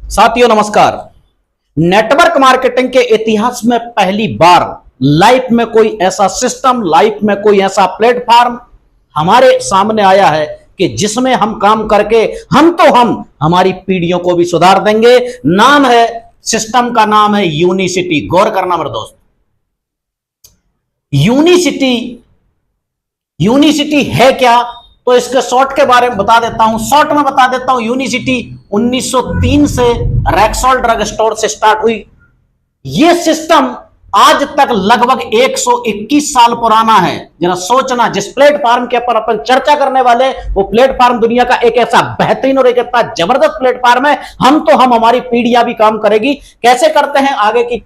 साथियों नमस्कार। Network marketing के इतिहास में पहली बार लाइफ में कोई ऐसा सिस्टम, लाइफ में कोई ऐसा प्लेटफॉर्म हमारे सामने आया है कि जिसमें हम काम करके हम हमारी पीढ़ियों को भी सुधार देंगे। नाम है, सिस्टम का नाम है यूनिसिटी। गौर करना मेरे दोस्त, यूनिसिटी है क्या? तो इसके शॉर्ट के बारे में बता देता हूं, शॉर्ट में बता देता हूं। यूनिसिटी 1903 से रैक्सॉल ड्रग स्टोर से स्टार्ट हुई। यह सिस्टम आज तक लगभग 121 साल पुराना है। जरा सोचना, जिस प्लेटफॉर्म के ऊपर अपन चर्चा करने वाले, वो प्लेटफॉर्म दुनिया का एक ऐसा बेहतरीन और एक ऐसा जबरदस्त प्लेटफॉर्म है। हम हमारी पीढ़ियां भी काम करेगी। कैसे करते हैं आगे की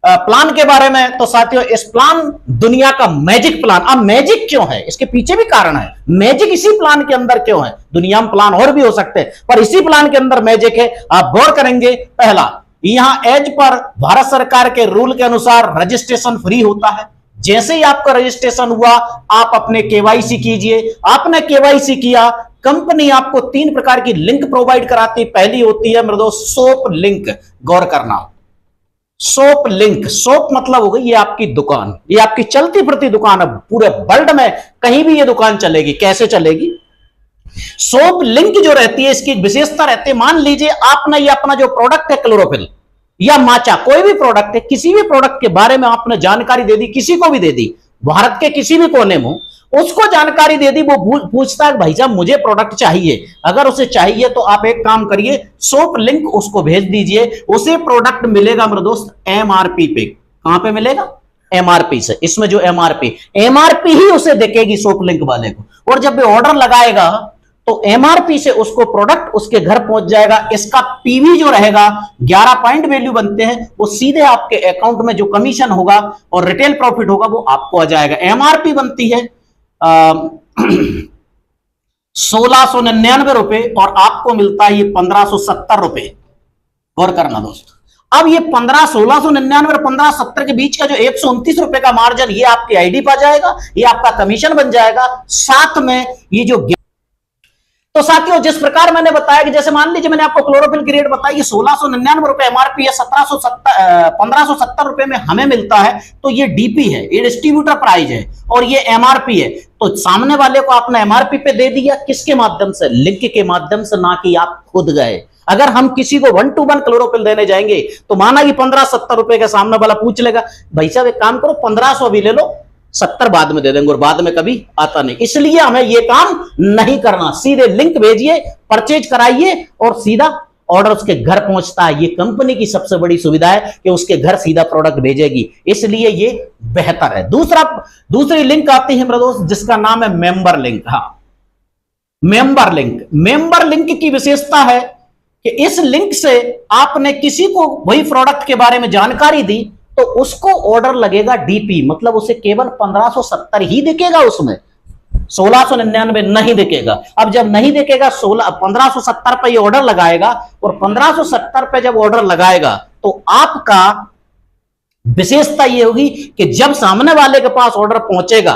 प्लान के बारे में, तो साथियों इस प्लान दुनिया का मैजिक प्लान। अब मैजिक क्यों है, इसके पीछे भी कारण है। मैजिक इसी प्लान के अंदर क्यों है? दुनिया में प्लान और भी हो सकते हैं, पर इसी प्लान के अंदर मैजिक है। आप गौर करेंगे, पहला, यहां एज पर भारत सरकार के रूल के अनुसार रजिस्ट्रेशन फ्री होता है। जैसे ही आपका रजिस्ट्रेशन हुआ, आप अपने केवाईसी कीजिए। आपने केवाईसी किया, कंपनी आपको 3 प्रकार की लिंक प्रोवाइड कराती। पहली होती है मेरे दोस्त सोप लिंक। गौर करना, सोप लिंक। सोप मतलब हो गई ये आपकी दुकान, ये आपकी चलती फिरती दुकान है। पूरे वर्ल्ड में कहीं भी ये दुकान चलेगी। कैसे चलेगी? सोप लिंक जो रहती है, इसकी विशेषता रहती है, मान लीजिए आपने ये अपना जो प्रोडक्ट है क्लोरोफिल या माचा, कोई भी प्रोडक्ट है, किसी भी प्रोडक्ट के बारे में आपने जानकारी दे दी, किसी को भी दे दी, भारत के किसी भी कोने में उसको जानकारी दे दी, वो पूछता है भाई साहब मुझे प्रोडक्ट चाहिए। अगर उसे चाहिए तो आप एक काम करिए, सोप लिंक उसको भेज दीजिए। उसे प्रोडक्ट मिलेगा मेरे दोस्त एमआरपी पे। कहां पे मिलेगा? एमआरपी से। इसमें जो एमआरपी ही उसे देखेगी सोप लिंक वाले को। और जब वो ऑर्डर लगाएगा तो एमआरपी से उसको प्रोडक्ट उसके घर पहुंच जाएगा। इसका पीवी जो रहेगा, 11 पॉइंट वैल्यू बनते हैं, वो सीधे आपके अकाउंट में जो कमीशन होगा और रिटेल प्रॉफिट होगा वो आपको आ जाएगा। एमआरपी बनती है 1699 रुपए और आपको मिलता है ये 1570 रुपए। गौर करना दोस्त, अब ये 1699 और 1570 के बीच का जो 129 रुपए का मार्जिन, ये आपकी आईडी पा जाएगा, ये आपका कमीशन बन जाएगा। साथ में ये जो तो साथियों जिस प्रकार मैंने बताया कि जैसे मान लीजिए मैंने आपको क्लोरोफिल की रेट बताई, ये 1699 रुपए एमआरपी है, 1570 रुपए में हमें मिलता है। तो ये डीपी है, ये डिस्ट्रीब्यूटर प्राइस है और ये एमआरपी है। तो सामने वाले को आपने एमआरपी पे दे दिया, किसके माध्यम से? लिंक के माध्यम से, ना कि आप खुद गए। अगर हम किसी को 1 to 1 क्लोरोफिल देने जाएंगे तो माना कि 1570 रुपए का सामने वाला पूछ लेगा, भाई साहब एक काम करो 1500 भी ले लो, 70 बाद में दे देंगे, और बाद में कभी आता नहीं। इसलिए हमें यह काम नहीं करना। सीधे लिंक भेजिए, परचेज कराइए और सीधा ऑर्डर उसके घर पहुंचता है। ये कंपनी की सबसे बड़ी सुविधा है कि उसके घर सीधा प्रोडक्ट भेजेगी, इसलिए ये बेहतर है। दूसरी लिंक आती है मेरे दोस्त, जिसका नाम है मेंबर लिंक। हाँ, मेंबर लिंक की विशेषता है कि इस लिंक से आपने किसी को वही प्रोडक्ट के बारे में जानकारी दी तो उसको ऑर्डर लगेगा डीपी, मतलब उसे केवल 1570 ही दिखेगा, उसमें 1699 नहीं दिखेगा। अब जब नहीं दिखेगा, 1570 पे ये ऑर्डर लगाएगा और 1570 पे जब ऑर्डर लगाएगा तो आपका विशेषता ये होगी कि जब सामने वाले के पास ऑर्डर पहुंचेगा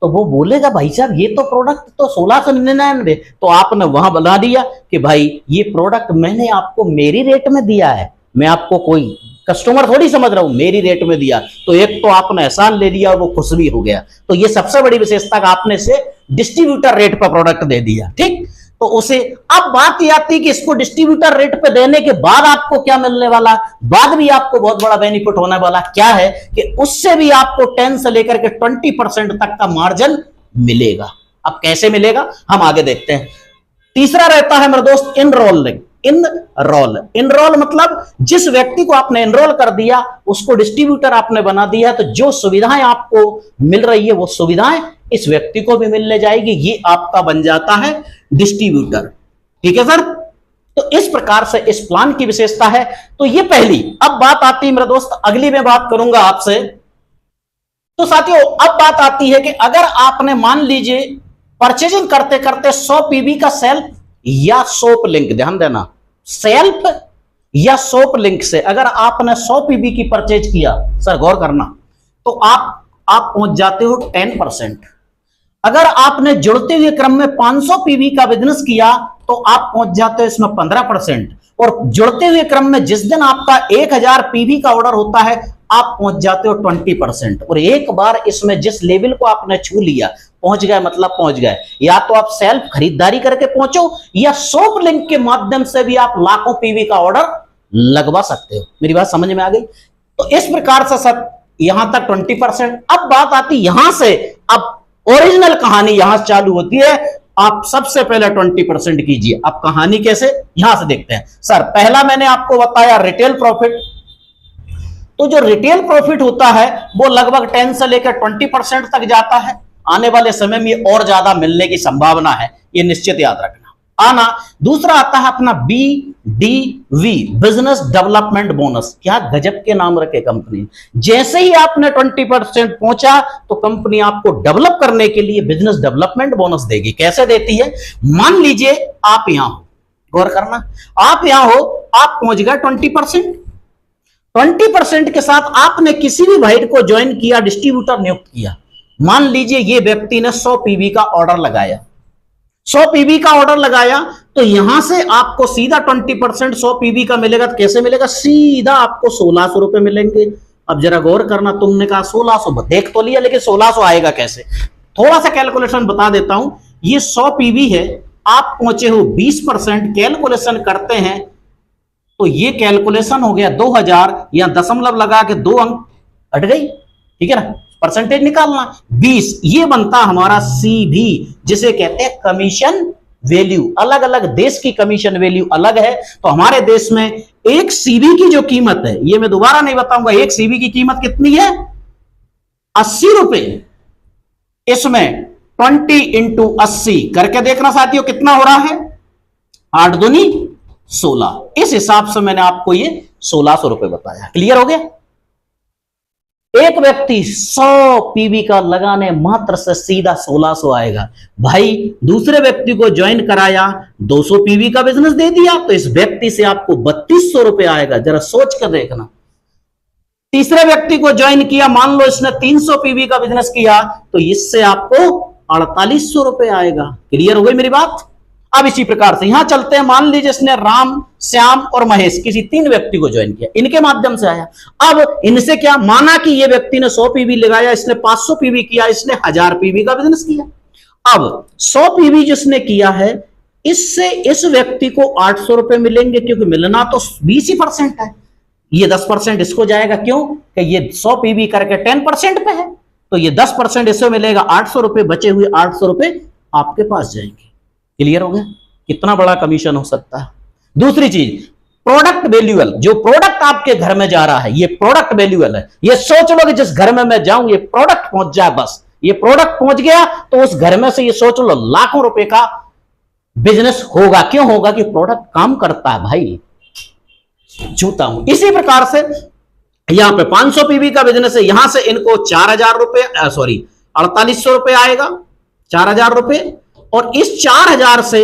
तो वो बोलेगा भाई साहब ये तो प्रोडक्ट तो 1699, तो आपने वहां बना दिया कि भाई ये प्रोडक्ट मैंने आपको मेरी रेट में दिया है, मैं आपको कोई कस्टमर थोड़ी समझ रहा हूं, मेरी रेट में दिया। तो एक तो आपने एहसान ले लिया और वो खुश भी हो गया। तो ये सबसे बड़ी विशेषता का आपने से डिस्ट्रीब्यूटर रेट पर प्रोडक्ट दे दिया। ठीक, तो उसे अब बात ये आती है कि इसको डिस्ट्रीब्यूटर रेट पे देने के बाद आपको क्या मिलने वाला, बाद भी आपको बहुत बड़ा बेनिफिट होने वाला क्या है कि उससे भी आपको 10 से लेकर के 20% तक का मार्जिन मिलेगा। अब कैसे मिलेगा हम आगे देखते हैं। तीसरा रहता है मेरे दोस्त इनरोल लिंक। इनरोल मतलब जिस व्यक्ति को आपने एनरोल कर दिया उसको डिस्ट्रीब्यूटर आपने बना दिया, तो जो सुविधाएं आपको मिल रही है वो सुविधाएं इस व्यक्ति को भी मिलने जाएगी। ये आपका बन जाता है डिस्ट्रीब्यूटर। ठीक है सर, तो इस प्रकार से इस प्लान की विशेषता है। तो ये पहली। अब बात आती है मेरे दोस्त, अगली में बात करूंगा आपसे। तो साथियों अब बात आती है कि अगर आपने मान लीजिए परचेजिंग करते करते 100 पीबी का सेल्फ या सोप लिंक, ध्यान देना, सेल्फ या सोप लिंक से अगर आपने 100 पीबी की परचेज किया, सर गौर करना, तो आप पहुंच जाते हो 10%। अगर आपने जुड़ते हुए क्रम में 500 पीवी का बिजनेस किया तो आप पहुंच जाते हो इसमें 15%। और जुड़ते हुए क्रम में जिस दिन आपका 1000 पीवी का ऑर्डर होता है आप पहुंच जाते हो 20%। और एक बार इसमें जिस लेवल को आपने छू लिया, पहुंच गए मतलब पहुंच गए। या तो आप सेल्फ खरीदारी करके पहुंचो या शॉप लिंक के माध्यम से भी आप लाखों पीवी का ऑर्डर लगवा सकते हो। मेरी बात समझ में आ गई? तो इस प्रकार से सर यहां तक 20%। अब बात आती यहां से, अब ओरिजिनल कहानी यहां से चालू होती है। आप सबसे पहले 20% कीजिए। अब कहानी कैसे, यहां से देखते हैं। सर पहला मैंने आपको बताया रिटेल प्रॉफिट। तो जो रिटेल प्रॉफिट होता है वो लगभग 10 से लेकर 20% तक जाता है। आने वाले समय में और ज्यादा मिलने की संभावना है, ये निश्चित याद रखना। आना दूसरा आता है अपना BDV, बिजनेस डेवलपमेंट बोनस। क्या गजब के नाम रखे कंपनी। जैसे ही आपने 20% पहुंचा तो कंपनी आपको डेवलप करने के लिए बिजनेस डेवलपमेंट बोनस देगी। कैसे देती है? मान लीजिए आप यहां हो, गौर करना, आप यहां हो, आप पहुंच गए 20%। 20% के साथ आपने किसी भी भाई को ज्वाइन किया, डिस्ट्रीब्यूटर नियुक्त किया। मान लीजिए ये व्यक्ति ने 100 पीवी का ऑर्डर लगाया, 100 पीवी का ऑर्डर लगाया, तो यहां से आपको सीधा 20% 100 पीवी का मिलेगा। तो कैसे मिलेगा? सीधा आपको 1600 रुपए मिलेंगे। अब जरा गौर करना, तुमने कहा 1600, देख तो लिया, लेकिन 1600 आएगा कैसे? थोड़ा सा कैलकुलेशन बता देता हूं। ये 100 पीवी है, आप पहुंचे हो 20%, कैलकुलेशन करते हैं तो ये कैलकुलेशन हो गया 2000, या दशमलव लगा के 2 अंक हट गई, ठीक है ना, परसेंटेज निकालना 20, ये बनता हमारा CV, जिसे कहते हैं कमीशन वैल्यू। अलग अलग देश की कमीशन वैल्यू अलग है। तो हमारे देश में एक CV की जो कीमत है, ये मैं दोबारा नहीं बताऊंगा, एक CV की कीमत कितनी है? 80 रुपए। इसमें 20 × 80 करके देखना साथियों कितना हो रहा है? 8 दूनी 16। इस हिसाब से मैंने आपको ये 1600 रुपए बताया। क्लियर हो गया? एक व्यक्ति 100 पीवी का लगाने मात्र से सीधा 1600 आएगा। भाई दूसरे व्यक्ति को ज्वाइन कराया, 200 पीवी का बिजनेस दे दिया, तो इस व्यक्ति से आपको 3200 रुपए आएगा। जरा सोच कर देखना। तीसरे व्यक्ति को ज्वाइन किया, मान लो इसने 300 पीवी का बिजनेस किया, तो इससे आपको 4800 रुपए आएगा। क्लियर हो गई मेरी बात? अब इसी प्रकार से यहां चलते हैं। मान लीजिए इसने राम, श्याम और महेश किसी 3 व्यक्ति को ज्वाइन किया, इनके माध्यम से आया। अब इनसे क्या, माना कि ये व्यक्ति ने 100 पीवी लगाया, इसने 500 पीवी किया, इसने 1000 पीवी का बिजनेस किया। अब 100 पीवी जिसने किया है, इससे इस व्यक्ति को 800 रुपए मिलेंगे, क्योंकि मिलना तो 20% है। ये 10% इसको जाएगा, क्यों कि ये 100 पीवी करके 10% पे है, तो ये 10% इससे मिलेगा 800 रुपए, बचे हुए 800 रुपए आपके पास जाएंगे। क्लियर हो गया? कितना बड़ा कमीशन हो सकता है। दूसरी चीज प्रोडक्ट वैल्यूअल, जो प्रोडक्ट आपके घर में जा रहा है, ये प्रोडक्ट वैल्यूअल है। ये सोच लो कि जिस घर में मैं जाऊं, ये प्रोडक्ट पहुंच जाए, बस ये प्रोडक्ट पहुंच गया तो उस घर में से ये सोच लो लाखों रुपए का बिजनेस होगा। क्यों होगा? कि प्रोडक्ट काम करता है भाई, छूता हूं। इसी प्रकार से यहां पे 500 पीवी का बिजनेस है, यहां से इनको 4000 रुपए, सॉरी 4800 रुपए आएगा, 4000 रुपए, और इस 4000 से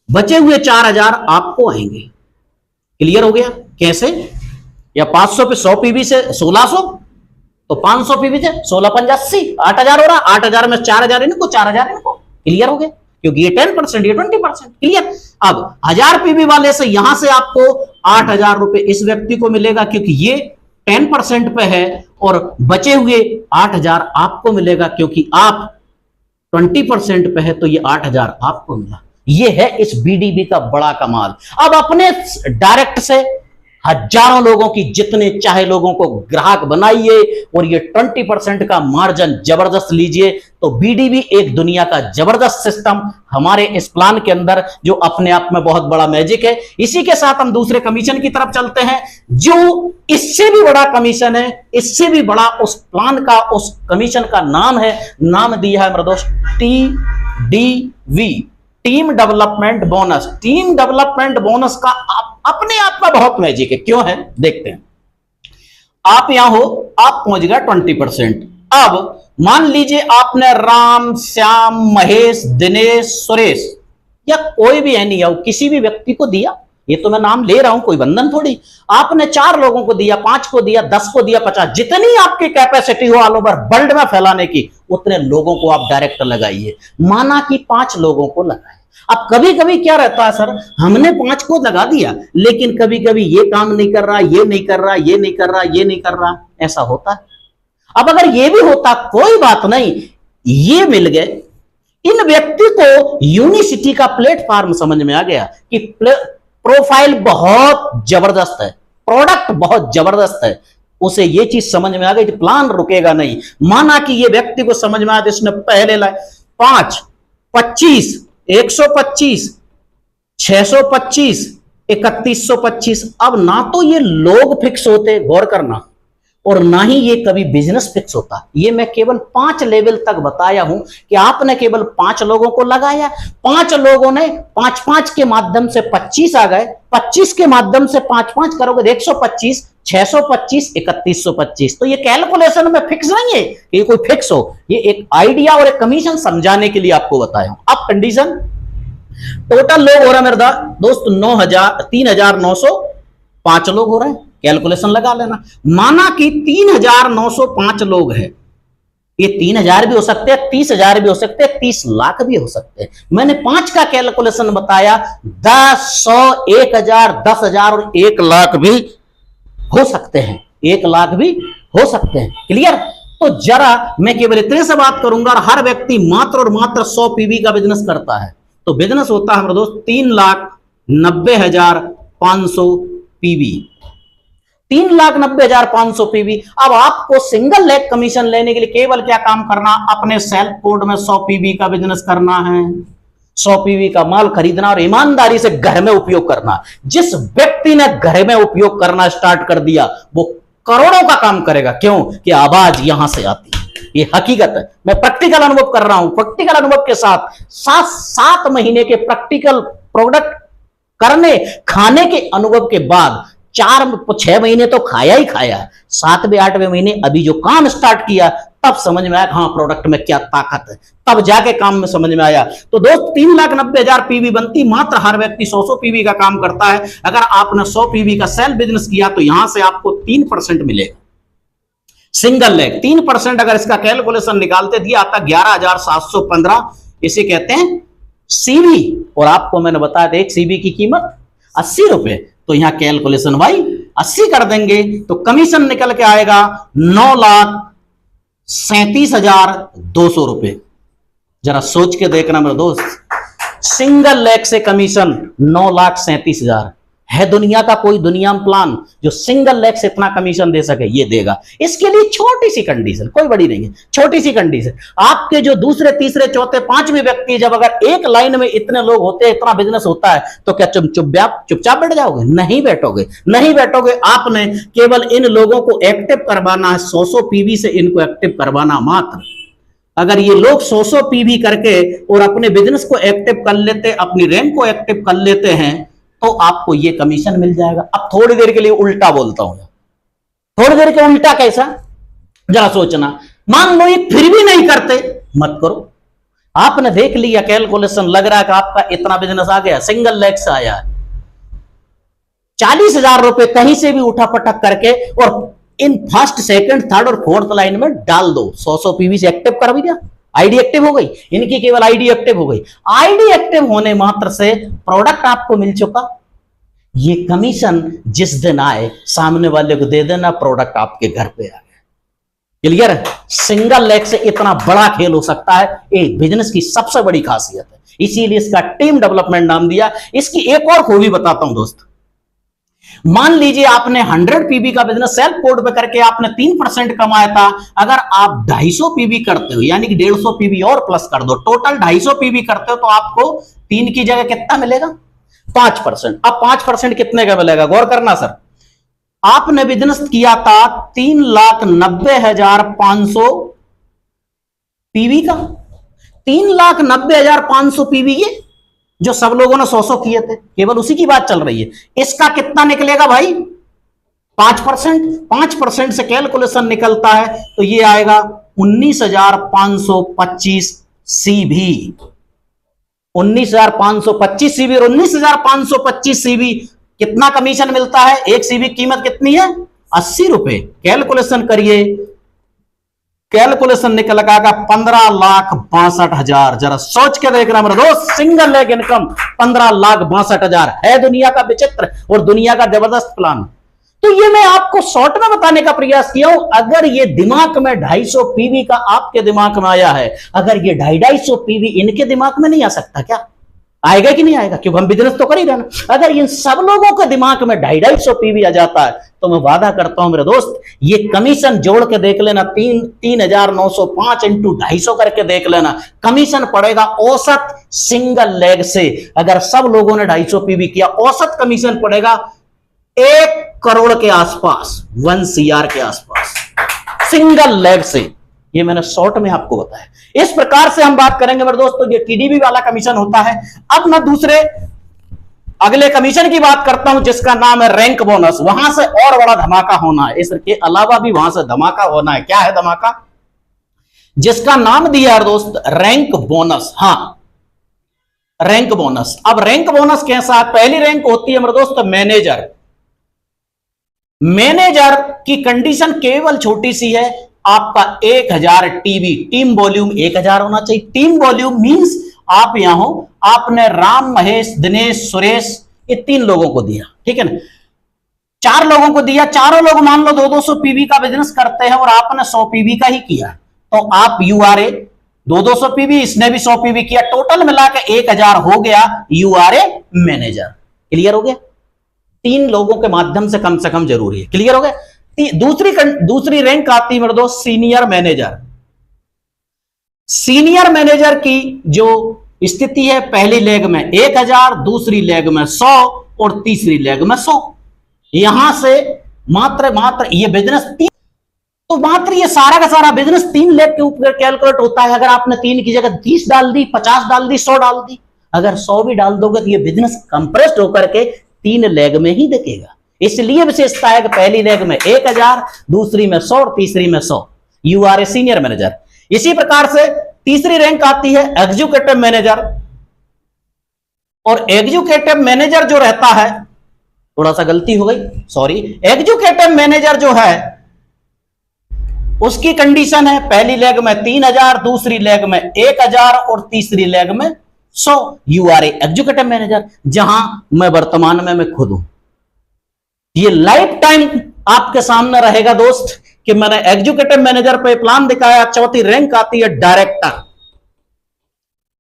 बचे हुए 4000 आपको आएंगे। क्लियर हो गया? कैसे? या 500 पे 100 पीवी से 1600, तो 500 पीवी से 16 5 80, 8000 हो रहा, 8000 में 4000 इनको, 4000 इनको। क्लियर हो गया? क्योंकि ये 10%, ये 20%। क्लियर? अब 1000 पीवी वाले से यहां से आपको 8000 रुपए इस व्यक्ति को मिलेगा, क्योंकि ये 10% पे है, और बचे हुए 8000 आपको मिलेगा, क्योंकि आप 20% पे है, तो ये 8000 आपको मिला। ये है इस BDV का बड़ा कमाल। अब अपने डायरेक्ट से हजारों लोगों की, जितने चाहे लोगों को ग्राहक बनाइए, और ये 20% का मार्जिन जबरदस्त लीजिए। तो BDV एक दुनिया का जबरदस्त सिस्टम हमारे इस प्लान के अंदर, जो अपने आप में बहुत बड़ा मैजिक है। इसी के साथ हम दूसरे कमीशन की तरफ चलते हैं, जो इससे भी बड़ा कमीशन है, इससे भी बड़ा उस प्लान का, उस कमीशन का नाम है, नाम दिया है मेरे दोस्त TDV, team development bonus. Team development bonus का अपने आप में बहुत मैजिक है। क्यों है? देखते हैं। आप यहां हो, आप पहुंच गए 20%। अब मान लीजिए आपने राम, श्याम, महेश, दिनेश, सुरेश, या कोई भी एनी हो, किसी भी व्यक्ति को दिया। ये तो मैं नाम ले रहा हूं, कोई बंधन थोड़ी। आपने 4 लोगों को दिया, 5 को दिया, 10 को दिया, 50, जितनी आपकी कैपेसिटी हो ऑल ओवर वर्ल्ड में फैलाने की, उतने लोगों को आप डायरेक्ट लगाइए। माना कि 5 लोगों को लगाए, अब कभी कभी क्या रहता है सर, हमने 5 को लगा दिया, लेकिन कभी कभी ये काम नहीं कर रहा, ये नहीं कर रहा, ये नहीं कर रहा, ये नहीं कर रहा, ऐसा होता है। अब अगर ये भी होता कोई बात नहीं, ये मिल गए, इन व्यक्ति को यूनिसिटी का प्लेटफॉर्म समझ में आ गया कि प्रोफाइल बहुत जबरदस्त है, प्रोडक्ट बहुत जबरदस्त है, उसे ये चीज समझ में आ गई कि प्लान रुकेगा नहीं। माना कि ये व्यक्ति को समझ में आया, इसने पहले लाए 5, 25, 125, 625, 3125। अब ना तो ये लोग फिक्स होते, गौर करना, और ना ही ये कभी बिजनेस फिक्स होता। ये मैं केवल 5 लेवल तक बताया हूं कि आपने केवल 5 लोगों को लगाया, 5 लोगों ने 5-5 के माध्यम से 25 आ गए, 25 के माध्यम से 5-5 करोगे 125, 625, 3125। तो ये कैलकुलेशन में फिक्स नहीं है, ये कोई फिक्स हो, ये एक आइडिया और एक कमीशन समझाने के लिए आपको बताया हूं। अब कंडीशन, टोटल लोग हो रहा है मेरा दोस्त 3,905 लोग हो रहे हैं, कैलकुलेशन लगा लेना। माना कि 3,905 लोग हैं, ये 3,000 भी हो सकते हैं, 30,000 भी हो सकते हैं, 30 लाख भी हो सकते हैं। मैंने 5 का कैलकुलेशन बताया, 10, 100, 1,000, 10,000 और 1 लाख भी हो सकते हैं, 1 लाख भी हो सकते हैं। क्लियर? तो जरा मैं केवल इतने से बात करूंगा, और हर व्यक्ति मात्र और मात्र 100 पीवी का बिजनेस करता है, तो बिजनेस होता है मेरे दोस्त 3,90,500 पीवी, 3,90,500 पीवी। अब आपको सिंगल लेग कमीशन लेने के लिए केवल क्या काम करना, अपने सेल्फ कोड में 100 पीवी का बिजनेस करना है, 100 पीवी का माल खरीदना और ईमानदारी से घर में उपयोग करना। जिस व्यक्ति ने घर में उपयोग करना स्टार्ट कर दिया, वो करोड़ों का काम करेगा। क्यों? कि आवाज यहां से आती है, ये हकीकत है। मैं प्रैक्टिकल अनुभव कर रहा हूं, प्रैक्टिकल अनुभव के साथ 7 महीने के प्रैक्टिकल प्रोडक्ट करने खाने के अनुभव के बाद 4-6 महीने तो खाया ही खाया, 7वें 8वें महीने अभी जो काम स्टार्ट किया, तब समझ में आया हाँ प्रोडक्ट में क्या ताकत है, तब जाके काम में समझ में आया। तो दोस्त 3,90,000 पीवी बनती, मात्र हर व्यक्ति 100 पीवी का काम करता है। अगर आपने 100 पीवी का सेल्फ बिजनेस किया तो यहां से आपको 3% मिलेगा, सिंगल लेग 3%। अगर इसका कैलकुलेशन निकालते दिया आता 11,715, इसे कहते हैं सीवी। और आपको मैंने बताया था एक सीवी की कीमत 80 रुपए, तो यहां कैलकुलेशन भाई 80 कर देंगे तो कमीशन निकल के आएगा 9,37,200 रुपए। जरा सोच के देखना मेरे दोस्त, सिंगल लेग से कमीशन 9,37,000 है। दुनिया का कोई दुनिया में प्लान जो सिंगल लेग से इतना कमीशन दे सके? ये देगा। इसके लिए छोटी सी कंडीशन, कोई बड़ी नहीं है, छोटी सी कंडीशन, आपके जो दूसरे तीसरे चौथे पांचवें व्यक्ति, जब अगर एक लाइन में इतने लोग होते हैं, इतना बिजनेस होता है, तो क्या चुपचाप बैठ जाओगे? नहीं बैठोगे, नहीं बैठोगे। आपने केवल इन लोगों को एक्टिव करवाना है, 100 पीवी से इनको एक्टिव करवाना मात्र। अगर ये लोग 100 पीवी करके और अपने बिजनेस को एक्टिव कर लेते, अपनी रैंक को एक्टिव कर लेते हैं, तो आपको ये कमीशन मिल जाएगा। अब थोड़ी देर के लिए उल्टा बोलता हूं, थोड़ी देर के उल्टा कैसा, जरा सोचना। मान लो ये फिर भी नहीं करते, मत करो। आपने देख लिया कैलकुलेशन, लग रहा है कि आपका इतना बिजनेस आ गया, सिंगल लेग से आया है, 40,000 रुपए कहीं से भी उठा पटक करके और इन फर्स्ट सेकंड थर्ड और फोर्थ लाइन में डाल दो। 100 पीवी से एक्टिव कर दिया, आईडी एक्टिव हो गई, इनकी केवल आईडी एक्टिव हो गई। आईडी एक्टिव होने मात्र से प्रोडक्ट आपको मिल चुका। ये कमीशन जिस दिन आए सामने वाले को दे देना, प्रोडक्ट आपके घर पे आ गया। क्लियर? सिंगल लेग से इतना बड़ा खेल हो सकता है, एक बिजनेस की सबसे बड़ी खासियत है, इसीलिए इसका टीम डेवलपमेंट नाम दिया। इसकी एक और खूबी बताता हूं दोस्त। मान लीजिए आपने 100 पीवी का बिजनेस सेल्फ कोड पे करके आपने 3% कमाया था। अगर आप 250 पीवी करते हो, यानी कि 150 पीवी और प्लस कर दो, टोटल 250 पीवी करते हो, तो आपको 3 की जगह कितना मिलेगा? 5%। अब 5% कितने का मिलेगा? गौर करना सर, आपने बिजनेस किया था 3,90,500 पीवी का, 3,90,500 पीवी, ये जो सब लोगों ने 100 किए थे, केवल उसी की बात चल रही है। इसका कितना निकलेगा भाई? 5%। 5% से कैलकुलेशन निकलता है तो ये आएगा 19,525 सीवी। 19,525 सीवी और 19,525 सीवी कितना कमीशन मिलता है? एक सीवी कीमत कितनी है? 80 रुपए। कैलकुलेशन करिए, कैलकुलेशन निकल आएगा 15,62,000। जरा सोच के देख रहा मेरे दोस्त, सिंगल लेग इनकम 15,62,000 है दुनिया का विचित्र और दुनिया का जबरदस्त प्लान। तो ये मैं आपको शॉर्ट में बताने का प्रयास किया हूं। अगर ये दिमाग में 250 पीवी का आपके दिमाग में आया है, अगर ये 250 पीवी इनके दिमाग में नहीं आ सकता क्या? आएगा कि नहीं आएगा? क्योंकि हम बिजनेस तो कर ही रहे ना। अगर इन सब लोगों के दिमाग में 250 पीवी आ जाता है तो मैं वादा करता हूं मेरे दोस्त, ये कमीशन जोड़ के देख लेना, 3,905 इंटू 250 करके देख लेना, कमीशन पड़ेगा औसत सिंगल लेग से। अगर सब लोगों ने 250 पीवी किया, औसत कमीशन पड़ेगा 1 करोड़ के आसपास, 1 CR के आसपास सिंगल लेग से। ये मैंने शॉर्ट में आपको बताया। इस प्रकार से हम बात करेंगे मेरे दोस्तों, ये टीडीबी वाला कमीशन होता है। अब मैं दूसरे अगले कमीशन की बात करता हूं जिसका नाम है रैंक बोनस। वहां से और बड़ा धमाका होना है, इसके अलावा भी वहां से धमाका होना है। क्या है धमाका? जिसका नाम दिया है दोस्त रैंक बोनस। हां, रैंक बोनस। अब रैंक बोनस कैसा है? पहली रैंक होती है मेरे दोस्त मैनेजर। मैनेजर की कंडीशन केवल छोटी सी है, आपका 1000 टीवी, टीम वॉल्यूम 1000 होना चाहिए। टीम वॉल्यूम मींस आप यहां हो, आपने राम, महेश, दिनेश, सुरेश, ये 3 लोगों को दिया, ठीक है ना? 4 लोगों को दिया, चारों लोग मान लो 200 पीवी का बिजनेस करते हैं और आपने 100 पीवी का ही किया, तो आप यूआरए 200 पीवी, इसने भी 100 पीवी किया, टोटल मिला के 1000 हो गया, यूआरए मैनेजर। क्लियर हो गया? 3 लोगों के माध्यम से कम जरूरी है। क्लियर हो गया? दूसरी रैंक आती है मेरे दोस्त सीनियर मैनेजर। सीनियर मैनेजर की जो स्थिति है, पहली लेग में 1000, दूसरी लेग में 100 और तीसरी लेग में 100। यहां से मात्र ये बिजनेस तो मात्र ये सारा का सारा बिजनेस 3 लेग के ऊपर कैलकुलेट होता है। अगर आपने 3 की जगह 30 डाल दी, 50 डाल दी, 100 डाल दी, अगर 100 भी डाल दोगे तो ये बिजनेस कंप्रेस्ड होकर के 3 लेग में ही दिखेगा। इसलिए विशेषता है कि पहली लेग में 1000, दूसरी में 100 और तीसरी में 100। You are a senior manager. इसी प्रकार से तीसरी रैंक आती है एग्जीक्यूटिव मैनेजर। और एग्जीक्यूटिव मैनेजर जो रहता है, थोड़ा सा गलती हो गई, सॉरी, एग्जीक्यूटिव मैनेजर जो है उसकी कंडीशन है पहली लेग में 3000, दूसरी लेग में 1000 और तीसरी लेग में 100। You are a executive manager, जहां मैं वर्तमान में मैं खुद हूं। ये लाइफ टाइम आपके सामने रहेगा दोस्त कि मैंने एग्जीक्यूटिव मैनेजर पे प्लान दिखाया। चौथी रैंक आती है डायरेक्टर।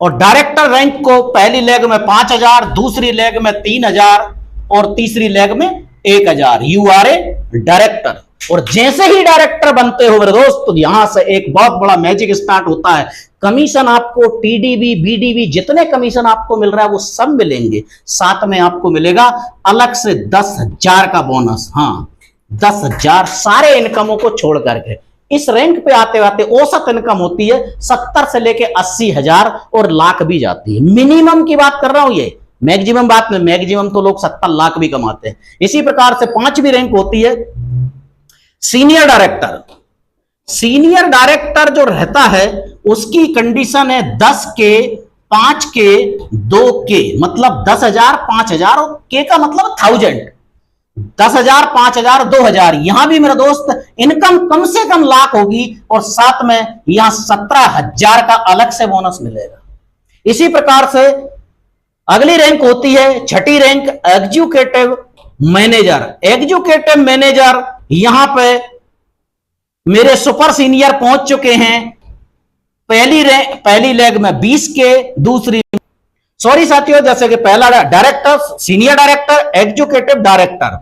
और डायरेक्टर रैंक को पहली लेग में 5000, दूसरी लेग में 3000 और तीसरी लेग में 1000। You are a director. और जैसे ही डायरेक्टर बनते हो मेरे दोस्त, तो यहां से एक बहुत बड़ा मैजिक स्टार्ट होता है। कमीशन आपको टीडीबी, बीडीबी, जितने कमीशन आपको मिल रहा है वो सब मिलेंगे। साथ में आपको मिलेगा अलग से 10,000 का बोनस। हाँ, 10,000 सारे इनकमों को छोड़ करके। इस रैंक पे आते आते औसत इनकम होती है 70 से लेके 80,000 और लाख भी जाती है। मिनिमम की बात कर रहा हूं, ये मैक्सिमम बात में, मैक्सिमम तो लोग 70 लाख भी कमाते हैं। इसी प्रकार से 5वीं रैंक होती है सीनियर डायरेक्टर। सीनियर डायरेक्टर जो रहता है उसकी कंडीशन है 10 के, 5 के, 2 के, मतलब 10,000, 5,000 और के का मतलब 1000। 10,000, 5,000, 2,000। यहां भी मेरा दोस्त इनकम कम से कम लाख होगी और साथ में यहां 17,000 का अलग से बोनस मिलेगा। इसी प्रकार से अगली रैंक होती है 6ठी rank executive manager. Executive manager यहां पे मेरे सुपर सीनियर पहुंच चुके हैं। पहली लेग में 20 के, दूसरी, सॉरी साथियों, जैसे कि पहला director, senior director, executive director.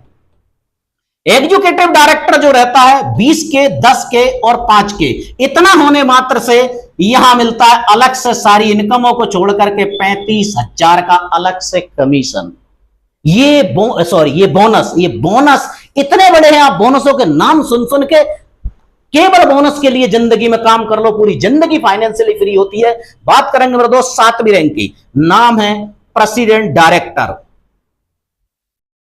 Executive director जो रहता है 20 के, 10 के और 5 के, इतना होने मात्र से यहां मिलता है अलग से सारी इनकमों को छोड़ करके 35,000 का अलग से कमीशन। ये बोनस इतने बड़े हैं, आप बोनसों के नाम सुन के केवल बोनस के लिए जिंदगी में काम कर लो, पूरी जिंदगी फाइनेंशियली फ्री होती है। बात करेंगे मेरे दोस्त 7वीं रैंक की, नाम है प्रेसिडेंट डायरेक्टर।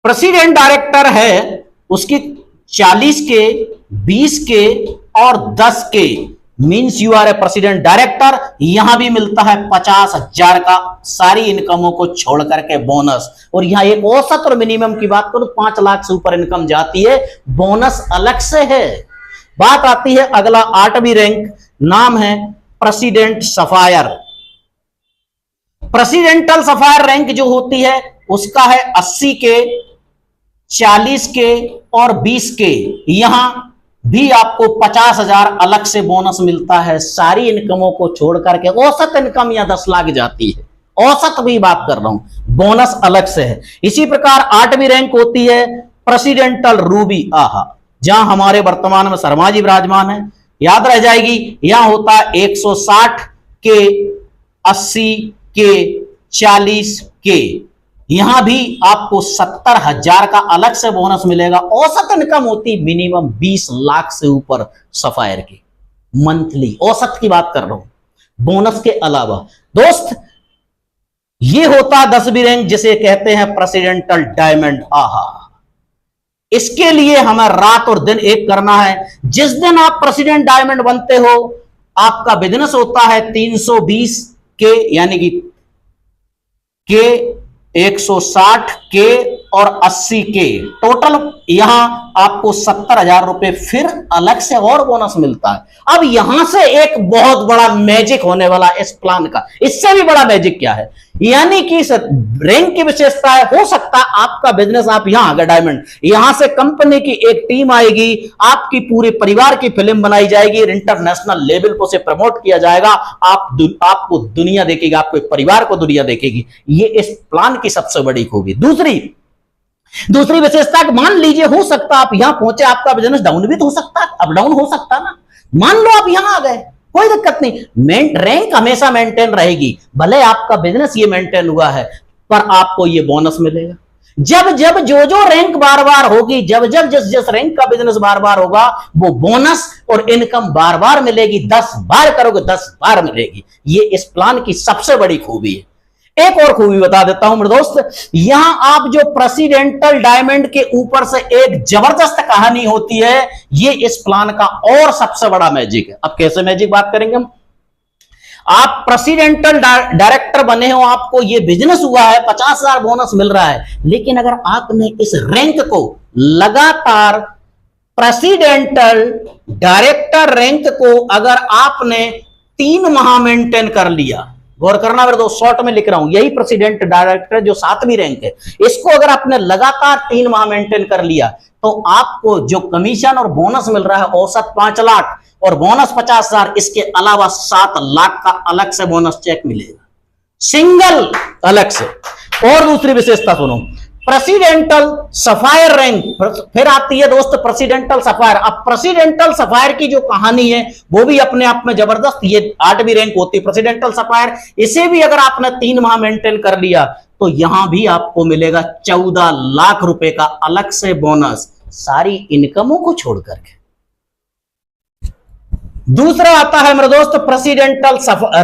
प्रेसिडेंट डायरेक्टर है उसकी 40 के, 20 के और 10 के, means you are a president director. यहां भी मिलता है 50,000 का सारी इनकमों को छोड़ करके बोनस। और यहां एक औसत और मिनिमम की बात करूं 5 लाख से ऊपर इनकम जाती है, बोनस अलग से है। बात आती है अगला 8वीं रैंक, नाम है president sapphire. Presidential sapphire rank जो होती है उसका है 80 के, 40 के और 20 के। यहां भी आपको 50,000 अलग से बोनस मिलता है। सारी इनकमों को छोड़ करके औसत इनकम या 10 लाख जाती है, औसत भी बात कर रहा हूं, बोनस अलग से है। इसी प्रकार 8वीं रैंक होती है प्रेसिडेंटल रूबी, आहा, जहां हमारे वर्तमान में शर्मा जी विराजमान है, याद रह जाएगी। यहां होता है 160 के, 80 के, 40 के। यहां भी आपको 70,000 का अलग से बोनस मिलेगा। औसत इनकम होती मिनिमम 20 लाख से ऊपर सफायर की, मंथली औसत की बात कर रहा हूं, बोनस के अलावा। दोस्त, ये होता 10वीं रैंक जिसे कहते हैं प्रेसिडेंटल डायमंड, आहा। इसके लिए हमें रात और दिन एक करना है। जिस दिन आप प्रेसिडेंट डायमंड बनते हो, आपका बिजनेस होता है 320 के, यानी कि 160 के और 80 के, टोटल यहां आपको 70,000 रुपए फिर अलग से और बोनस मिलता है। अब यहां से एक बहुत बड़ा मैजिक होने वाला इस प्लान का, इससे भी बड़ा मैजिक क्या है, यानी कि रैंक की विशेषता है, हो सकता है आपका बिजनेस, आप यहां अगर डायमंड, यहां से कंपनी की एक टीम आएगी, आपकी पूरे परिवार की फिल्म बनाई जाएगी, इंटरनेशनल लेवल पर से प्रमोट किया जाएगा, आपको दुनिया देखेगी, आपके परिवार को दुनिया देखेगी। ये इस प्लान की सबसे बड़ी खूबी। दूसरी विशेषता, मान लीजिए हो सकता आप यहां पहुंचे, आपका बिजनेस डाउन भी तो हो सकता है, अप डाउन हो सकता ना, मान लो आप यहां आ गए, कोई दिक्कत नहीं, रैंक हमेशा मेंटेन रहेगी। भले आपका बिजनेस ये मेंटेन हुआ है, पर आपको ये बोनस मिलेगा। जब जब जो रैंक बार बार होगी, जब जब जिस रैंक का बिजनेस बार बार होगा, वो बोनस और इनकम बार बार मिलेगी। 10 बार करोगे 10 बार मिलेगी। ये इस प्लान की सबसे बड़ी खूबी है। एक और खूबी बता देता हूं मेरे दोस्त, यहां आप जो प्रेसिडेंटल डायमंड के ऊपर से एक जबरदस्त कहानी होती है, ये इस प्लान का और सबसे बड़ा मैजिक है। अब कैसे मैजिक बात करेंगे हम। आप प्रेसिडेंटल डायरेक्टर बने हो, आपको ये बिजनेस हुआ है, 50,000 बोनस मिल रहा है, लेकिन अगर आपने इस रैंक को लगातार, प्रेसिडेंटल डायरेक्टर रैंक को अगर आपने 3 माह मेंटेन कर लिया, गौर करना मेरे दोस्त, शॉर्ट में लिख रहा हूं, यही प्रेसिडेंट डायरेक्टर जो 7वीं रैंक है, इसको अगर आपने लगातार 3 माह मेंटेन कर लिया, तो आपको जो कमीशन और बोनस मिल रहा है औसत 5 लाख और बोनस 50,000, इसके अलावा 7 लाख का अलग से बोनस चेक मिलेगा, सिंगल अलग से। और दूसरी विशेषता सुनो, प्रेसिडेंटल सफायर रैंक, फिर आती है दोस्त प्रेसिडेंटल सफायर। अब प्रेसिडेंटल सफायर की जो कहानी है वो भी अपने आप में जबरदस्त, ये 8वीं रैंक होती है प्रेसिडेंटल सफायर। इसे भी अगर आपने 3 माह मेंटेन कर लिया, तो यहां भी आपको मिलेगा 14 लाख रुपए का अलग से बोनस, सारी इनकमों को छोड़ करके। दूसरा आता है मेरे दोस्त प्रेसिडेंटल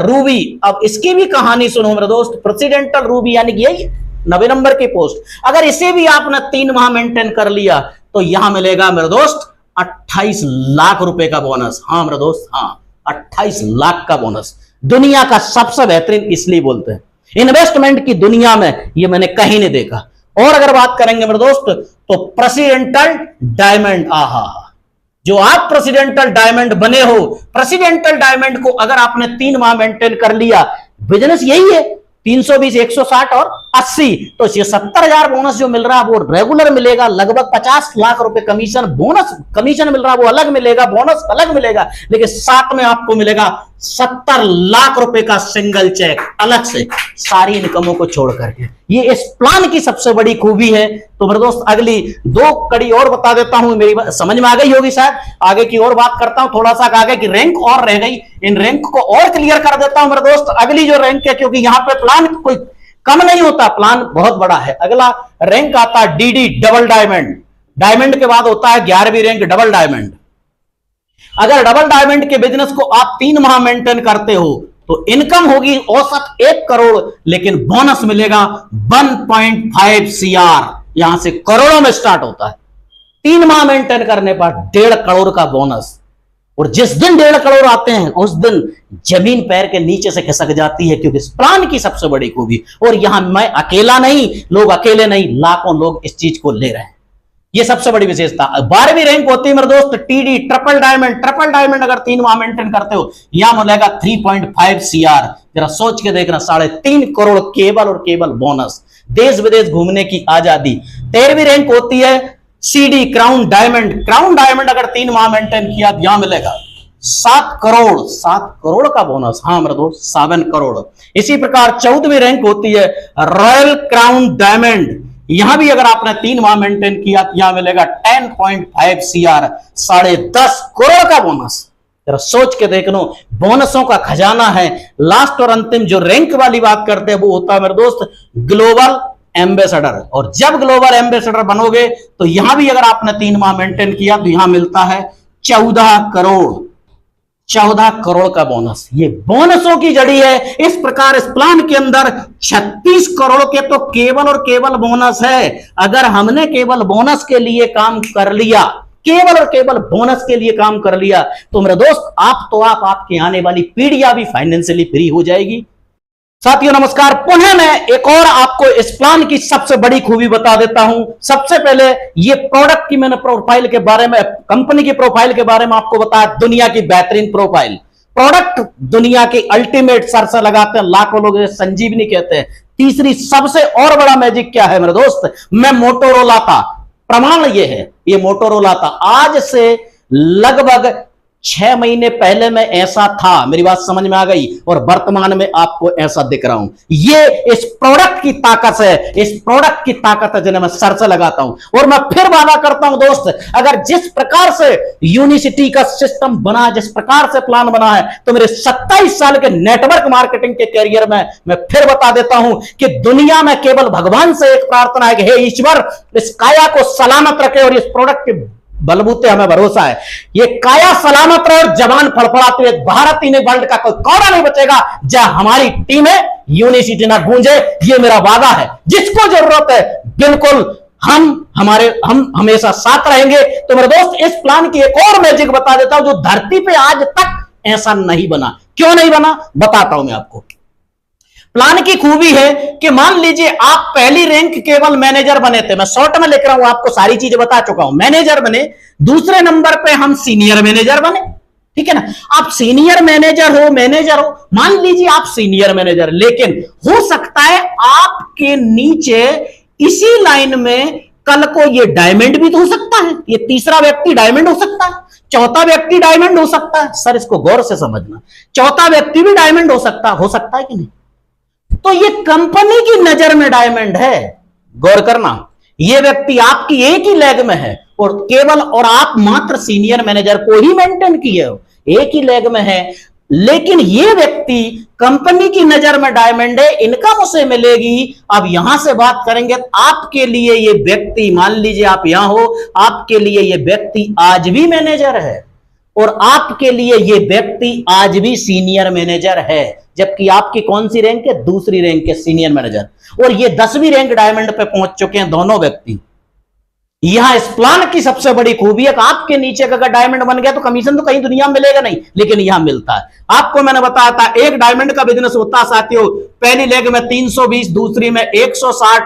रूबी। अब इसकी भी कहानी सुनो मेरे दोस्त, प्रेसिडेंटल रूबी यानी कि यही 90 नंबर की पोस्ट, अगर इसे भी आपने 3 माह मेंटेन कर लिया, तो यहां मिलेगा मेरे दोस्त 28 लाख रुपए का बोनस। हाँ मेरे दोस्त, हाँ 28 लाख का बोनस, दुनिया का सबसे बेहतरीन इसलिए बोलते हैं, इन्वेस्टमेंट की दुनिया में ये मैंने कहीं नहीं देखा। और अगर बात करेंगे मेरे दोस्त, तो प्रेसिडेंटल डायमंड, आहा, जो आप प्रेसिडेंटल डायमंड बने हो, प्रेसिडेंटल डायमंड को अगर आपने 3 माह मेंटेन कर लिया, बिजनेस यही है 320, 160 और 80, तो ये 70,000 बोनस जो मिल रहा है वो रेगुलर मिलेगा, लगभग 50 लाख रुपए कमीशन, बोनस कमीशन मिल रहा है वो अलग मिलेगा, बोनस अलग मिलेगा, लेकिन साथ में आपको मिलेगा 70 लाख रुपए का सिंगल चेक अलग से, सारी इनकमों को छोड़ करके। ये इस प्लान की सबसे बड़ी खूबी है। तो मेरे दोस्त अगली 2 कड़ी और बता देता हूं, मेरी बात समझ में आ गई होगी शायद, आगे की और बात करता हूं, थोड़ा सा आगे की रैंक और रह गई, इन रैंक को और क्लियर कर देता हूं मेरे दोस्त। अगली जो रैंक है, क्योंकि यहां पे प्लान कोई कम नहीं होता, प्लान बहुत बड़ा है। अगला रैंक आता है डीडी डबल डायमंड, डायमंड के बाद होता है 11वीं रैंक डबल डायमंड। अगर डबल डायमंड के बिजनेस को आप 3 माह मेंटेन करते हो, तो इनकम होगी औसत 1 करोड़, लेकिन बोनस मिलेगा 1.5 CR, यहां से करोड़ों में स्टार्ट होता है। 3 माह मेंटेन करने पर 1.5 करोड़ का बोनस, और जिस दिन 1.5 करोड़ आते हैं उस दिन जमीन पैर के नीचे से खिसक जाती है, क्योंकि इस प्लान की सबसे बड़ी खूबी। और यहां मैं अकेला नहीं, लोग अकेले नहीं, लाखों लोग इस चीज को ले रहे हैं। ये सबसे बड़ी विशेषता। 12वीं रैंक होती है मेरे दोस्त TD triple diamond. Triple diamond अगर 3 माह मेंटेन करते हो यहां मिलेगा 3.5 CR। जरा सोच के देखना, 3.5 करोड़ केवल और केवल बोनस, देश विदेश घूमने की आजादी। 13वीं रैंक होती है CD crown diamond. Crown diamond अगर 3 माह मेंटेन किया तो यहां मिलेगा 7 करोड़, 7 करोड़ का बोनस। हाँ मेरे दोस्त 7 करोड़। इसी प्रकार 14वीं रैंक होती है रॉयल क्राउन डायमंड। यहां भी अगर आपने 3 माह मेंटेन किया तो यहां मिलेगा 10.5 CR, 10.5 करोड़ का बोनस। जरा सोच के देख लो, बोनसों का खजाना है। लास्ट और अंतिम जो रैंक वाली बात करते हैं वो होता है मेरे दोस्त ग्लोबल एम्बेसडर। और जब ग्लोबल एम्बेसडर बनोगे तो यहां भी अगर आपने 3 माह मेंटेन किया तो यहां मिलता है 14 करोड़, 14 करोड़ का बोनस। ये बोनसों की जड़ी है। इस प्रकार इस प्लान के अंदर 36 करोड़ के तो केवल और केवल बोनस है। अगर हमने केवल बोनस के लिए काम कर लिया, केवल और केवल बोनस के लिए काम कर लिया, तो मेरे दोस्त आपकी आने वाली पीढ़ियां भी फाइनेंशियली फ्री हो जाएगी। साथियों नमस्कार, पुनः मैं एक और आपको इस प्लान की सबसे बड़ी खूबी बता देता हूं। सबसे पहले ये प्रोडक्ट की मैंने प्रोफाइल के बारे में, कंपनी की प्रोफाइल के बारे में आपको बताया, दुनिया की बेहतरीन प्रोफाइल। प्रोडक्ट दुनिया की अल्टीमेट, सर से लगाते हैं लाखों लोग, संजीवनी कहते हैं। तीसरी सबसे और बड़ा मैजिक क्या है मेरे दोस्त, मैं मोटोरोला था, प्रमाण ये है, ये मोटोरोला था। आज से लगभग 6 महीने पहले मैं ऐसा था, मेरी बात समझ में आ गई, और वर्तमान में आपको ऐसा दिख रहा हूं। ये इस प्रोडक्ट की ताकत है, इस प्रोडक्ट की ताकत है जिन्हें मैं सर से लगाता हूं। और मैं फिर वादा करता हूं दोस्त, अगर जिस प्रकार से यूनिसिटी का सिस्टम बना, जिस प्रकार से प्लान बना है, तो मेरे 27 साल के नेटवर्क मार्केटिंग के कैरियर में मैं फिर बता देता हूं कि दुनिया में केवल भगवान से एक प्रार्थना है कि हे ईश्वर, इस काया को सलामत रखे, और इस प्रोडक्ट के बलबूते हमें भरोसा है ये काया सलामत रहे और जवान फड़फड़ाते हुए भारत ही नहीं वर्ल्ड का कोई कोना नहीं बचेगा जहां हमारी टीमें यूनिसिटी ना गूंजे। ये मेरा वादा है। जिसको जरूरत है बिल्कुल हम हमेशा साथ रहेंगे। तो मेरे दोस्त इस प्लान की एक और मैजिक बता देता हूं जो धरती पे आज तक ऐसा नहीं बना। क्यों नहीं बना बताता हूं मैं आपको। प्लान की खूबी है कि मान लीजिए आप पहली रैंक केवल मैनेजर बने थे, मैं शॉर्ट में लिख रहा हूं, आपको सारी चीजें बता चुका हूं, मैनेजर बने। दूसरे नंबर पे हम सीनियर मैनेजर बने, ठीक है ना। आप सीनियर मैनेजर हो, मान लीजिए आप सीनियर मैनेजर, लेकिन हो सकता है आपके नीचे इसी लाइन में कल को ये डायमंड भी तो हो सकता है, ये तीसरा व्यक्ति डायमंड हो सकता है, चौथा व्यक्ति डायमंड हो सकता है। सर इसको गौर से समझना, चौथा व्यक्ति भी डायमंड हो सकता है कि नहीं। तो ये कंपनी की नजर में डायमंड है, गौर करना। ये व्यक्ति आपकी एक ही लेग में है और केवल और आप मात्र सीनियर मैनेजर को ही मेंटेन किए हो, एक ही लेग में है, लेकिन ये व्यक्ति कंपनी की नजर में डायमंड है, इनकम उसे मिलेगी। अब यहां से बात करेंगे, आपके लिए ये व्यक्ति, मान लीजिए आप यहां हो, आपके लिए ये व्यक्ति आज भी मैनेजर है और आपके लिए ये व्यक्ति आज भी सीनियर मैनेजर है, जबकि आपकी कौन सी रैंक है, दूसरी रैंक है, सीनियर मैनेजर, और ये 10वीं रैंक डायमंड पे पहुंच चुके हैं दोनों व्यक्ति। यहां इस प्लान की सबसे बड़ी खूबी है कि आपके नीचे अगर डायमंड बन गया तो कमीशन तो कहीं दुनिया में मिलेगा नहीं, लेकिन यहां मिलता है। आपको मैंने बताया था एक डायमंड का बिजनेस होता है साथियों, पहली लेग में 320, दूसरी में 160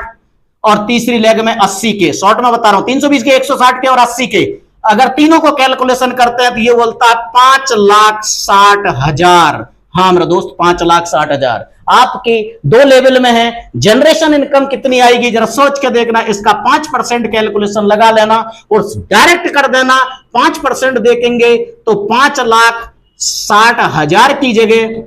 और तीसरी लेग में 80 के। शॉर्ट में बता रहा हूं, 320 के, 160 के और 80 के। अगर तीनों को कैलकुलेशन करते हैं तो ये बोलता है 5,60,000। हाँ मेरे दोस्त 5,60,000 आपकी 2 लेवल में है। जनरेशन इनकम कितनी आएगी जरा सोच के देखना, इसका 5% कैलकुलेशन लगा लेना और डायरेक्ट कर देना। 5% देखेंगे तो 5,60,000 की जगह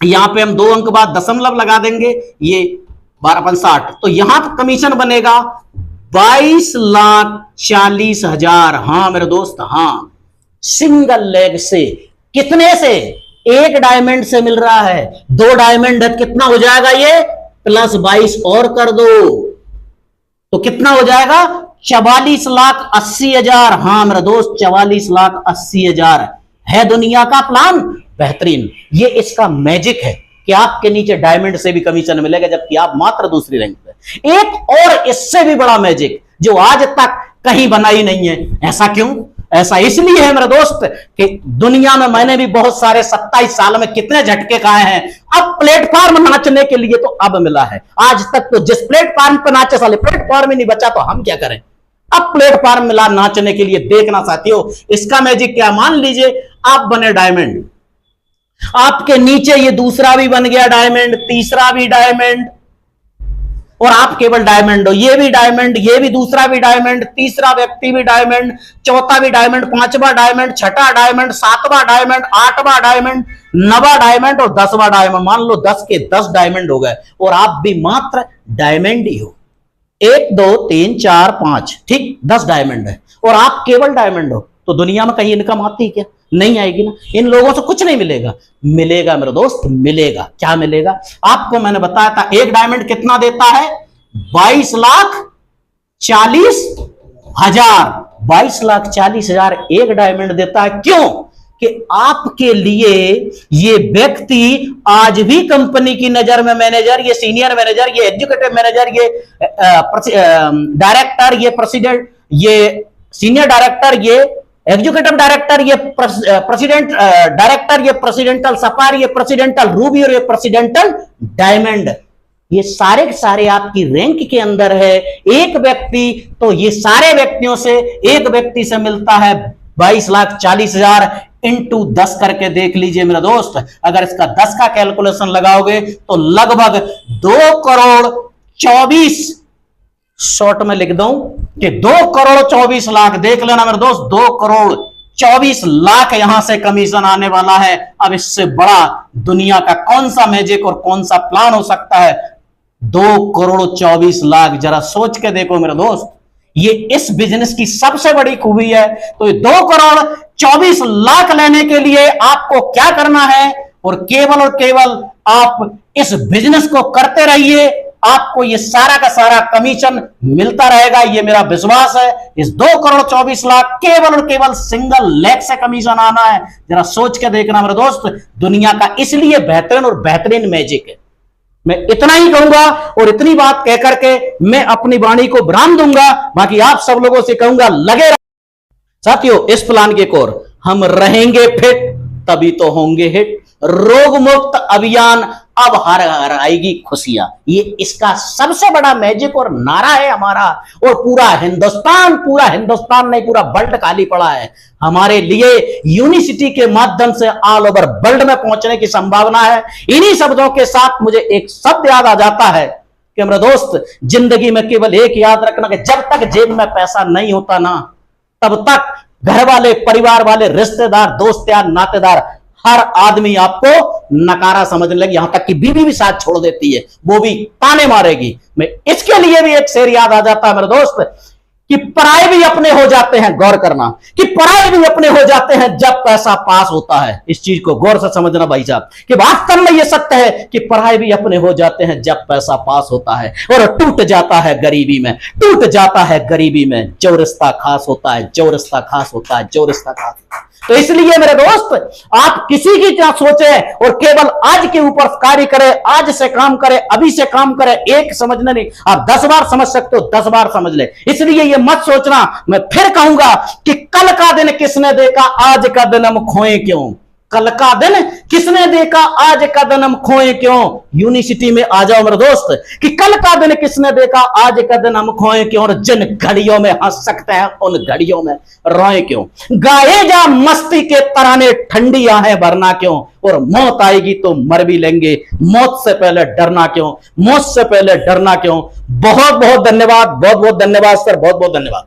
यहां पे हम 2 अंक बाद दशमलव लगा देंगे, ये 12,60, तो यहां पर कमीशन बनेगा 22,40,000। हाँ मेरे दोस्त, हाँ सिंगल लेग से। कितने से? एक डायमंड से मिल रहा है। 2 डायमंड है, कितना हो जाएगा ये, प्लस 22 और कर दो तो कितना हो जाएगा, 44,80,000। हाँ मेरा दोस्त 44,80,000 है दुनिया का प्लान, बेहतरीन। ये इसका मैजिक है कि आपके नीचे डायमंड से भी कमीशन मिलेगा जबकि आप मात्र दूसरी रैंक पे। एक और इससे भी बड़ा मैजिक जो आज तक कहीं बना ही नहीं है। ऐसा क्यों? ऐसा इसलिए है मेरे दोस्त कि दुनिया में मैंने भी बहुत सारे 27 साल में कितने झटके खाए हैं। अब प्लेटफॉर्म नाचने के लिए तो अब मिला है। आज तक तो जिस प्लेटफॉर्म पर नाचे साले प्लेटफॉर्म ही नहीं बचा, तो हम क्या करें। अब प्लेटफॉर्म मिला नाचने के लिए। देखना चाहती हो इसका मैजिक क्या? मान लीजिए आप बने डायमंड, आपके नीचे ये दूसरा भी बन गया डायमंड, तीसरा भी डायमंड, और आप केवल डायमंड हो। ये भी डायमंड, ये भी दूसरा भी डायमंड, तीसरा व्यक्ति भी डायमंड, चौथा भी डायमंड, पांचवा डायमंड, छठा डायमंड, सातवां डायमंड, आठवां डायमंड, नवा डायमंड और 10वां डायमंड। मान लो 10 के 10 डायमंड हो गए और आप भी मात्र डायमंड ही हो। 1 2 3 4 5, ठीक, 10 डायमंड है और आप केवल डायमंड हो। तो दुनिया में कहीं इनकम आती है क्या? नहीं आएगी ना। इन लोगों से कुछ नहीं मिलेगा। मिलेगा मेरे दोस्त, मिलेगा। क्या मिलेगा? आपको मैंने बताया था एक डायमंड कितना देता है? 22,40,000। 22,40,000 एक डायमंड देता है। क्यों? कि आपके लिए ये व्यक्ति आज भी कंपनी की नजर में मैनेजर, ये सीनियर मैनेजर, ये एग्जीक्यूटिव मैनेजर, ये डायरेक्टर, ये प्रेसिडेंट, ये सीनियर डायरेक्टर, ये एग्जीक्यूटिव डायरेक्टर, ये प्रेसिडेंट डायरेक्टर, ये प्रेसिडेंटल सफार, ये प्रेसिडेंटल रूबी और ये प्रेसिडेंटल डायमंड, ये सारे के सारे आपकी रैंक के अंदर है। एक व्यक्ति, तो ये सारे व्यक्तियों से एक व्यक्ति से मिलता है 22,40,000 इंटू 10 करके देख लीजिए मेरा दोस्त। अगर इसका 10 का कैलकुलेशन लगाओगे तो लगभग 2,24,00,000, शॉर्ट में लिख दूं कि 2,24,00,000, देख लेना मेरे दोस्त, 2,24,00,000 यहां से कमीशन आने वाला है। अब इससे बड़ा दुनिया का कौन सा मैजिक और कौन सा प्लान हो सकता है? 2,24,00,000, जरा सोच के देखो मेरे दोस्त। ये इस बिजनेस की सबसे बड़ी खूबी है। तो 2,24,00,000 लेने के लिए आपको क्या करना है? और केवल आप इस बिजनेस को करते रहिए, आपको ये सारा का सारा कमीशन मिलता रहेगा, ये मेरा विश्वास है। इस 2,24,00,000 केवल और केवल सिंगल लेग से कमीशन आना है। जरा सोच के देखना मेरे दोस्त, दुनिया का इसलिए बेहतरीन और बेहतरीन मैजिक है। मैं इतना ही कहूंगा और इतनी बात कहकर के मैं अपनी वाणी को विराम दूंगा। बाकी आप सब लोगों से कहूंगा लगे साथियों इस प्लान के कोर हम रहेंगे फिट, तभी तो होंगे हिट। रोग मुक्त अभियान, अब हर हर आएगी खुशियां, ये इसका सबसे बड़ा मैजिक और नारा है हमारा। और पूरा हिंदुस्तान नहीं, पूरा वर्ल्ड खाली पड़ा है हमारे लिए। यूनिसिटी के माध्यम से ऑल ओवर वर्ल्ड में पहुंचने की संभावना है। इन्हीं शब्दों के साथ मुझे एक शब्द याद आ जाता है कि मेरे दोस्त, जिंदगी में केवल एक याद रखना कि जब तक जेब में पैसा नहीं होता ना, तब तक घर वाले, परिवार वाले, रिश्तेदार, दोस्त या नातेदार, हर आदमी आपको नकारा समझने लगे। यहां तक कि बीवी भी साथ छोड़ देती है, वो भी ताने मारेगी। मैं इसके लिए भी एक शेर याद आ जाता है मेरे दोस्त कि पराए भी अपने हो जाते हैं, गौर करना, कि पराए भी अपने हो जाते हैं जब पैसा पास होता है। इस चीज को गौर से समझना भाई साहब, कि वास्तव में यह सत्य है कि पराए भी अपने हो जाते हैं जब पैसा पास होता है। और टूट जाता है गरीबी में, टूट जाता है गरीबी में। जो रिश्ता खास होता है, जो रिश्ता खास होता है, जो रिश्ता खास होता है। तो इसलिए मेरे दोस्त, आप किसी की क्या सोचे और केवल आज के ऊपर कार्य करें, आज से काम करें, अभी से काम करें। एक समझना नहीं, आप 10 बार समझ सकते हो, 10 बार समझ ले। इसलिए ये मत सोचना, मैं फिर कहूंगा कि कल का दिन किसने देखा, आज का दिन हम खोए क्यों? कल का दिन किसने देखा, आज का दिन हम खोए क्यों? यूनिसिटी में आ जाओ मेरे दोस्त, कि कल का दिन किसने देखा, आज का दिन हम खोए क्यों? और जिन घड़ियों में हंस सकते हैं, उन घड़ियों में रोए क्यों? गाए जा मस्ती के तराने, ठंडी आहें भरना क्यों? और मौत आएगी तो मर भी लेंगे, मौत से पहले डरना क्यों? मौत से पहले डरना क्यों? बहुत बहुत धन्यवाद, बहुत बहुत धन्यवाद सर, बहुत बहुत धन्यवाद।